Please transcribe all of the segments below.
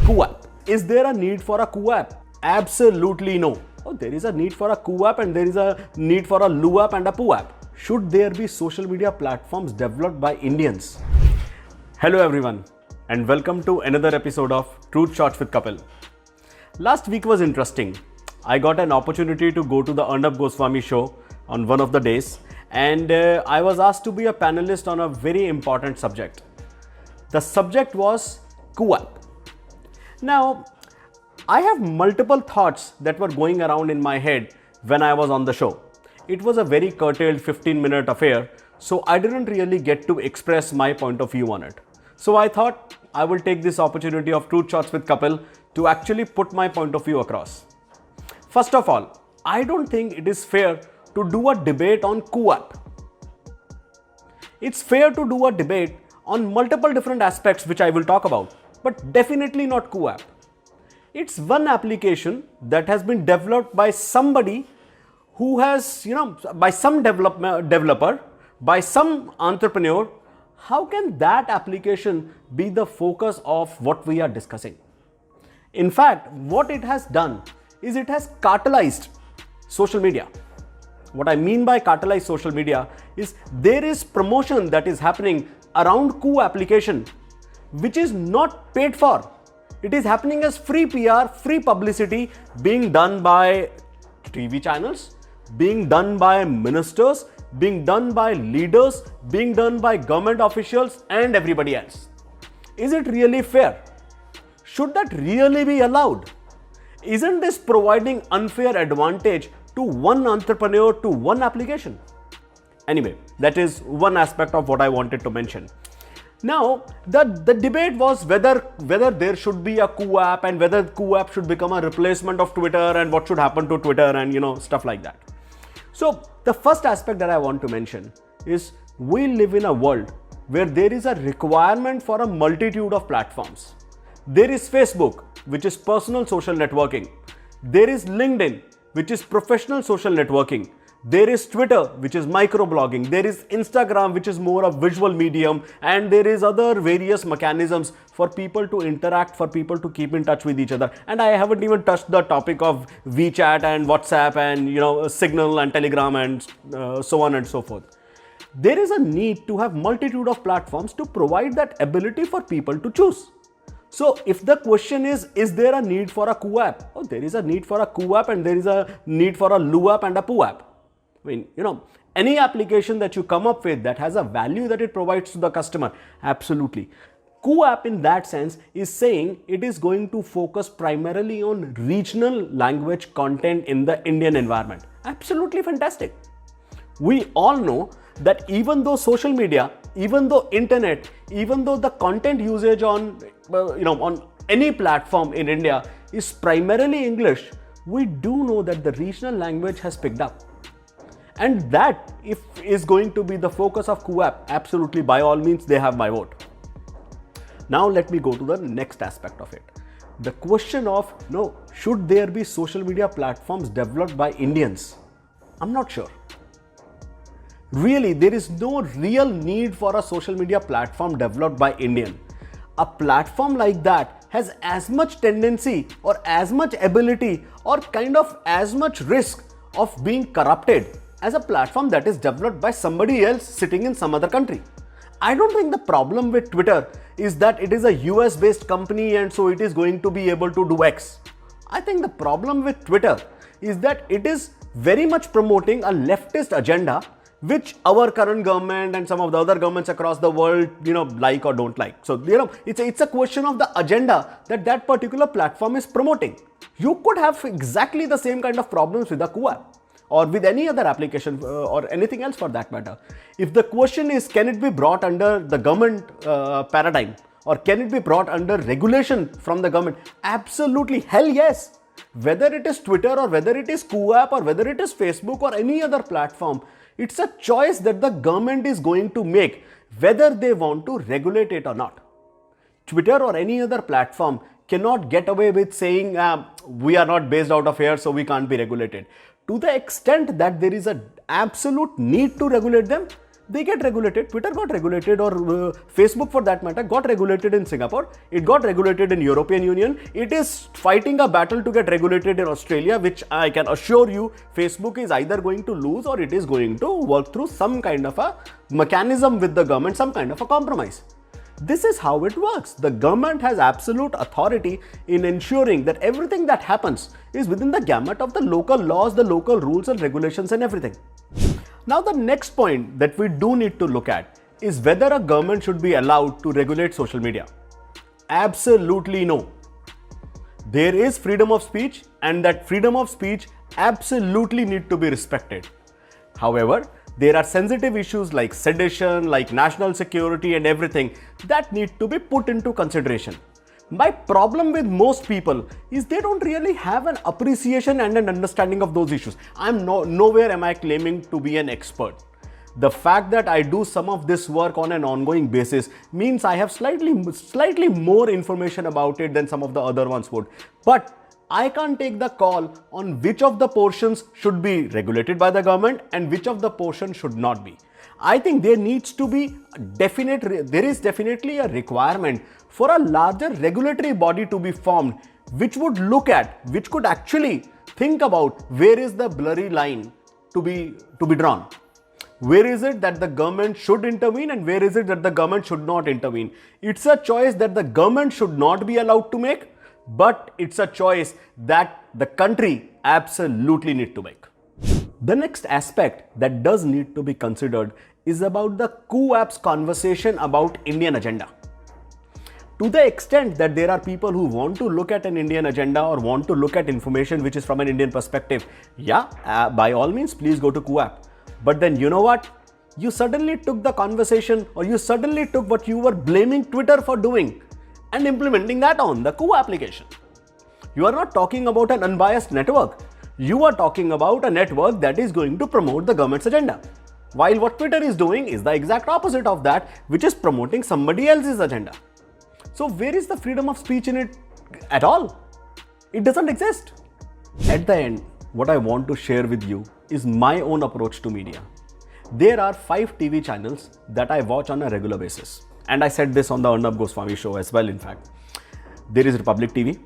CooApp. Is there a need for a CooApp? Absolutely no. Oh, there is a need for a CooApp and there is a need for a LooApp and a PooApp. Should there be social media platforms developed by Indians? Hello everyone and welcome to another episode of Truth Shots with Kapil. Last week was interesting. I got an opportunity to go to the Arnab Goswami show on one of the days and I was asked to be a panelist on a very important subject. The subject was CooApp. Now, I have multiple thoughts that were going around in my head when I was on the show. It was a very curtailed 15-minute affair, so I didn't really get to express my point of view on it. So I thought I will take this opportunity of Truth Shots with Kapil to actually put my point of view across. First of all, I don't think it is fair to do a debate on CooApp. It's fair to do a debate on multiple different aspects which I will talk about, but definitely not CooApp. It's one application that has been developed by somebody who has, by some developer, by some entrepreneur. How can that application be the focus of what we are discussing? In fact, what it has done is it has catalyzed social media. What I mean by catalyzed social media is there is promotion that is happening around CooApp application which is not paid for. It is happening as free PR, free publicity being done by TV channels, being done by ministers, being done by leaders, being done by government officials and everybody else. Is it really fair? Should that really be allowed? Isn't this providing unfair advantage to one entrepreneur, to one application? Anyway, that is one aspect of what I wanted to mention. Now, the debate was whether there should be a CooApp and whether CooApp should become a replacement of Twitter and what should happen to Twitter and stuff like that. So, the first aspect that I want to mention is we live in a world where there is a requirement for a multitude of platforms. There is Facebook, which is personal social networking. There is LinkedIn, which is professional social networking. There is Twitter, which is microblogging. There is Instagram, which is more a visual medium. And there is other various mechanisms for people to interact, for people to keep in touch with each other. And I haven't even touched the topic of WeChat and WhatsApp and Signal and Telegram and so on and so forth. There is a need to have multitude of platforms to provide that ability for people to choose. So if the question is there a need for a CooApp? Oh, there is a need for a CooApp and there is a need for a LooApp and a PooApp. I mean, any application that you come up with that has a value that it provides to the customer, absolutely. CooApp in that sense is saying it is going to focus primarily on regional language content in the Indian environment. Absolutely fantastic. We all know that even though social media, even though internet, even though the content usage on any platform in India is primarily English, we do know that the regional language has picked up. And that is going to be the focus of CooApp. Absolutely, by all means, they have my vote. Now let me go to the next aspect of it. The question of, should there be social media platforms developed by Indians? I'm not sure. Really, there is no real need for a social media platform developed by Indian. A platform like that has as much tendency or as much ability or kind of as much risk of being corrupted as a platform that is developed by somebody else sitting in some other country. I don't think the problem with Twitter is that it is a US based company and so it is going to be able to do X. I think the problem with Twitter is that it is very much promoting a leftist agenda which our current government and some of the other governments across the world, like or don't like. So, it's a question of the agenda that particular platform is promoting. You could have exactly the same kind of problems with the CooApp or with any other application or anything else for that matter. If the question is, can it be brought under the government paradigm or can it be brought under regulation from the government? Absolutely, hell yes. Whether it is Twitter or whether it is CooApp or whether it is Facebook or any other platform, it's a choice that the government is going to make whether they want to regulate it or not. Twitter or any other platform cannot get away with saying we are not based out of here so we can't be regulated. To the extent that there is an absolute need to regulate them, they get regulated. Twitter got regulated, or Facebook for that matter got regulated in Singapore. It got regulated in European Union. It is fighting a battle to get regulated in Australia, which I can assure you Facebook is either going to lose or it is going to work through some kind of a mechanism with the government, some kind of a compromise. This is how it works. The government has absolute authority in ensuring that everything that happens is within the gamut of the local laws, the local rules and regulations and everything. Now, the next point that we do need to look at is whether a government should be allowed to regulate social media. Absolutely no. There is freedom of speech, and that freedom of speech absolutely need to be respected. However, there are sensitive issues like sedition, like national security and everything that need to be put into consideration. My problem with most people is they don't really have an appreciation and an understanding of those issues. Nowhere am I claiming to be an expert. The fact that I do some of this work on an ongoing basis means I have slightly more information about it than some of the other ones would. But I can't take the call on which of the portions should be regulated by the government and which of the portions should not be. I think there is definitely a requirement for a larger regulatory body to be formed, which could actually think about where is the blurry line to be drawn. Where is it that the government should intervene and where is it that the government should not intervene? It's a choice that the government should not be allowed to make, but it's a choice that the country absolutely need to make. The next aspect that does need to be considered is about the coup app's conversation about Indian agenda. To the extent that there are people who want to look at an Indian agenda or want to look at information which is from an Indian perspective, by all means, please go to coup app. But then you know what? You suddenly took the conversation, or you suddenly took what you were blaming Twitter for doing and implementing that on the coup application. You are not talking about an unbiased network. You are talking about a network that is going to promote the government's agenda. While what Twitter is doing is the exact opposite of that, which is promoting somebody else's agenda. So where is the freedom of speech in it at all? It doesn't exist. At the end, what I want to share with you is my own approach to media. There are 5 TV channels that I watch on a regular basis. And I said this on the Arnab Goswami show as well, in fact. There is Republic TV.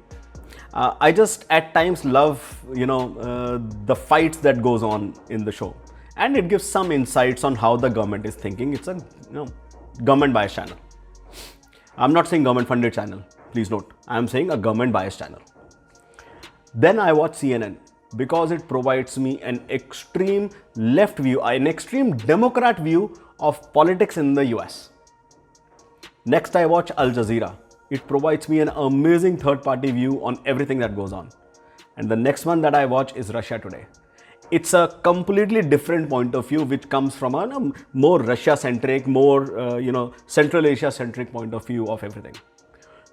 I just at times love, the fights that goes on in the show. And it gives some insights on how the government is thinking. It's a government biased channel. I'm not saying government funded channel. Please note, I'm saying a government biased channel. Then I watch CNN because it provides me an extreme left view, an extreme Democrat view of politics in the US. Next, I watch Al Jazeera. It provides me an amazing third-party view on everything that goes on. And the next one that I watch is Russia Today. It's a completely different point of view, which comes from a more Russia-centric, more Central Asia-centric point of view of everything.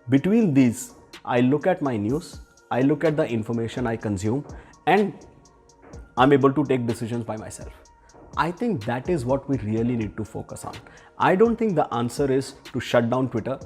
Between these, I look at my news, I look at the information I consume, and I'm able to take decisions by myself. I think that is what we really need to focus on. I don't think the answer is to shut down Twitter.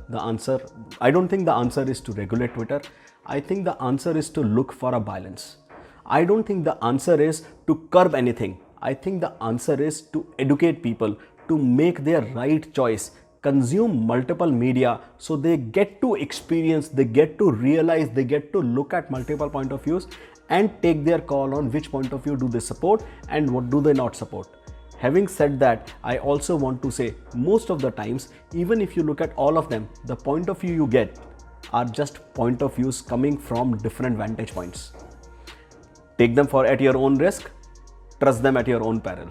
I don't think the answer is to regulate Twitter. I think the answer is to look for a balance. I don't think the answer is to curb anything. I think the answer is to educate people to make their right choice, consume multiple media so they get to experience, they get to realize, they get to look at multiple point of views and take their call on which point of view do they support and what do they not support. Having said that, I also want to say most of the times, even if you look at all of them, the point of view you get are just point of views coming from different vantage points. Take them at your own risk, trust them at your own peril.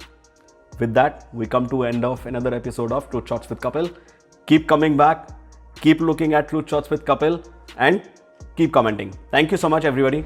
With that, we come to end of another episode of Truth Shots with Kapil. Keep coming back, keep looking at Truth Shots with Kapil, and keep commenting. Thank you so much, everybody.